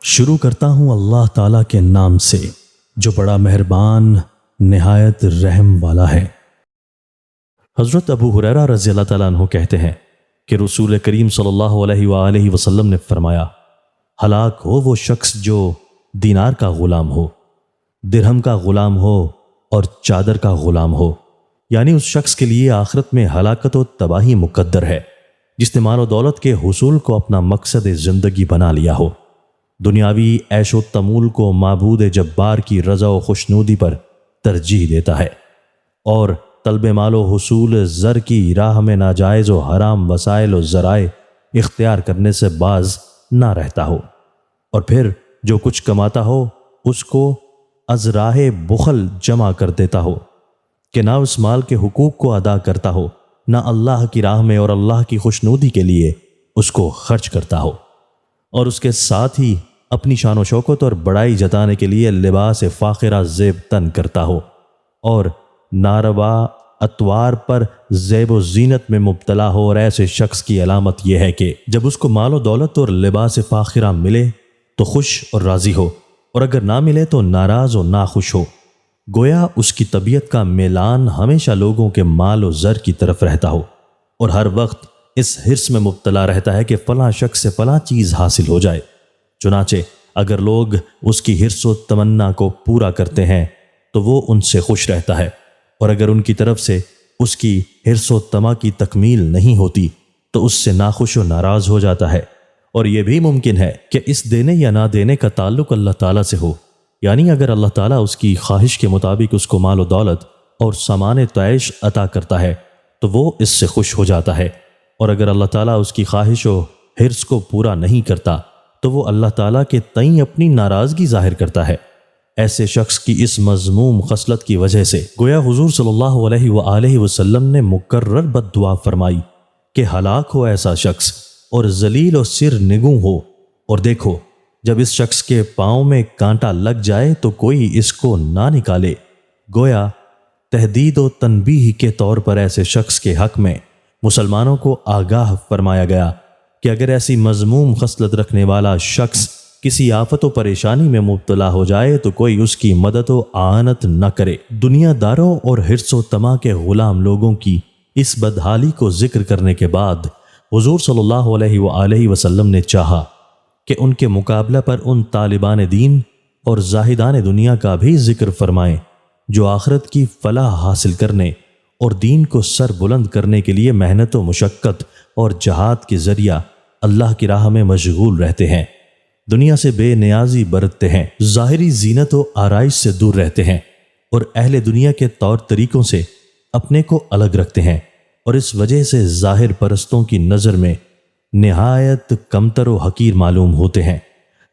شروع کرتا ہوں اللہ تعالیٰ کے نام سے جو بڑا مہربان نہایت رحم والا ہے۔ حضرت ابو ہریرہ رضی اللہ تعالیٰ عنہ کہتے ہیں کہ رسول کریم صلی اللہ علیہ وآلہ وسلم نے فرمایا، ہلاک ہو وہ شخص جو دینار کا غلام ہو، درہم کا غلام ہو اور چادر کا غلام ہو، یعنی اس شخص کے لیے آخرت میں ہلاکت و تباہی مقدر ہے جس نے مال و دولت کے حصول کو اپنا مقصد زندگی بنا لیا ہو، دنیاوی عیش و تمول کو معبود جبار کی رضا و خوشنودی پر ترجیح دیتا ہے اور طلب مال و حصول زر کی راہ میں ناجائز و حرام وسائل و ذرائع اختیار کرنے سے باز نہ رہتا ہو، اور پھر جو کچھ کماتا ہو اس کو از راہ بخل جمع کر دیتا ہو کہ نہ اس مال کے حقوق کو ادا کرتا ہو، نہ اللہ کی راہ میں اور اللہ کی خوشنودی کے لیے اس کو خرچ کرتا ہو، اور اس کے ساتھ ہی اپنی شان و شوکت اور بڑائی جتانے کے لیے لباس فاخرہ زیب تن کرتا ہو اور ناروا اطوار پر زیب و زینت میں مبتلا ہو، اور ایسے شخص کی علامت یہ ہے کہ جب اس کو مال و دولت اور لباس فاخرہ ملے تو خوش اور راضی ہو، اور اگر نہ ملے تو ناراض و ناخوش ہو، گویا اس کی طبیعت کا میلان ہمیشہ لوگوں کے مال و زر کی طرف رہتا ہو، اور ہر وقت اس حرص میں مبتلا رہتا ہے کہ فلاں شخص سے فلاں چیز حاصل ہو جائے۔ چنانچہ اگر لوگ اس کی حرص و تمنا کو پورا کرتے ہیں تو وہ ان سے خوش رہتا ہے، اور اگر ان کی طرف سے اس کی حرص و طمع کی تکمیل نہیں ہوتی تو اس سے ناخوش و ناراض ہو جاتا ہے۔ اور یہ بھی ممکن ہے کہ اس دینے یا نہ دینے کا تعلق اللہ تعالیٰ سے ہو، یعنی اگر اللہ تعالیٰ اس کی خواہش کے مطابق اس کو مال و دولت اور سامان تعیش عطا کرتا ہے تو وہ اس سے خوش ہو جاتا ہے، اور اگر اللہ تعالیٰ اس کی خواہش و حرص کو پورا نہیں کرتا تو وہ اللہ تعالیٰ کے تئیں اپنی ناراضگی ظاہر کرتا ہے۔ ایسے شخص کی اس مذموم خصلت کی وجہ سے گویا حضور صلی اللہ علیہ وآلہ وسلم نے مکرر بد دعا فرمائی کہ ہلاک ہو ایسا شخص اور ذلیل و سر نگوں ہو، اور دیکھو جب اس شخص کے پاؤں میں کانٹا لگ جائے تو کوئی اس کو نہ نکالے۔ گویا تہدید و تنبیہ کے طور پر ایسے شخص کے حق میں مسلمانوں کو آگاہ فرمایا گیا کہ اگر ایسی مذموم خصلت رکھنے والا شخص کسی آفت و پریشانی میں مبتلا ہو جائے تو کوئی اس کی مدد و اعانت نہ کرے۔ دنیا داروں اور حرص و طمع کے غلام لوگوں کی اس بدحالی کو ذکر کرنے کے بعد حضور صلی اللہ علیہ وآلہ وسلم نے چاہا کہ ان کے مقابلہ پر ان طالبان دین اور زاہدان دنیا کا بھی ذکر فرمائیں جو آخرت کی فلاح حاصل کرنے اور دین کو سر بلند کرنے کے لیے محنت و مشقت اور جہاد کے ذریعہ اللہ کی راہ میں مشغول رہتے ہیں، دنیا سے بے نیازی برتتے ہیں، ظاہری زینت و آرائش سے دور رہتے ہیں، اور اہل دنیا کے طور طریقوں سے اپنے کو الگ رکھتے ہیں، اور اس وجہ سے ظاہر پرستوں کی نظر میں نہایت کمتر و حقیر معلوم ہوتے ہیں۔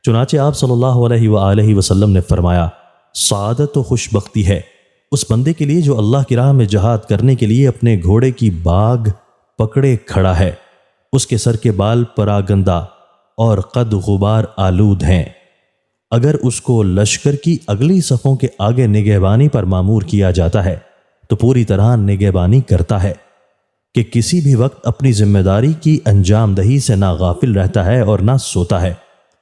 چنانچہ آپ صلی اللہ علیہ وآلہ وسلم نے فرمایا، سعادت و خوش بختی ہے اس بندے کے لیے جو اللہ کی راہ میں جہاد کرنے کے لیے اپنے گھوڑے کی باگ پکڑے کھڑا ہے، اس کے سر کے بال پراگندہ اور قد غبار آلود ہیں۔ اگر اس کو لشکر کی اگلی صفوں کے آگے نگہبانی پر مامور کیا جاتا ہے تو پوری طرح نگہبانی کرتا ہے کہ کسی بھی وقت اپنی ذمہ داری کی انجام دہی سے نہ غافل رہتا ہے اور نہ سوتا ہے،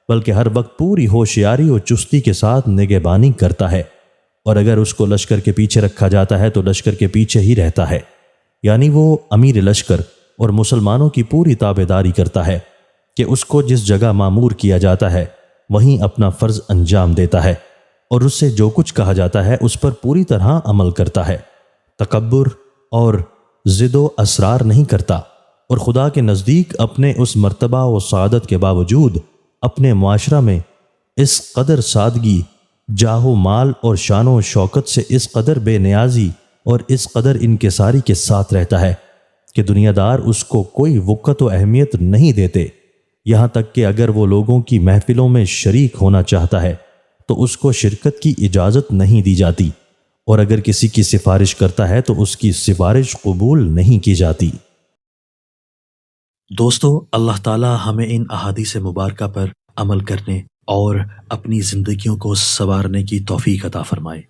بلکہ ہر وقت پوری ہوشیاری اور چستی کے ساتھ نگہبانی کرتا ہے، اور اگر اس کو لشکر کے پیچھے رکھا جاتا ہے تو لشکر کے پیچھے ہی رہتا ہے، یعنی وہ امیر لشکر اور مسلمانوں کی پوری تابعداری کرتا ہے کہ اس کو جس جگہ مامور کیا جاتا ہے وہیں اپنا فرض انجام دیتا ہے، اور اس سے جو کچھ کہا جاتا ہے اس پر پوری طرح عمل کرتا ہے، تکبر اور ضد و اصرار نہیں کرتا، اور خدا کے نزدیک اپنے اس مرتبہ و سعادت کے باوجود اپنے معاشرہ میں اس قدر سادگی، جاہ و مال اور شان و شوکت سے اس قدر بے نیازی اور اس قدر انکساری کے ساتھ رہتا ہے کہ دنیا دار اس کو کوئی وقت و اہمیت نہیں دیتے، یہاں تک کہ اگر وہ لوگوں کی محفلوں میں شریک ہونا چاہتا ہے تو اس کو شرکت کی اجازت نہیں دی جاتی، اور اگر کسی کی سفارش کرتا ہے تو اس کی سفارش قبول نہیں کی جاتی۔ دوستو، اللہ تعالی ہمیں ان احادیث مبارکہ پر عمل کرنے اور اپنی زندگیوں کو سنوارنے کی توفیق عطا فرمائے۔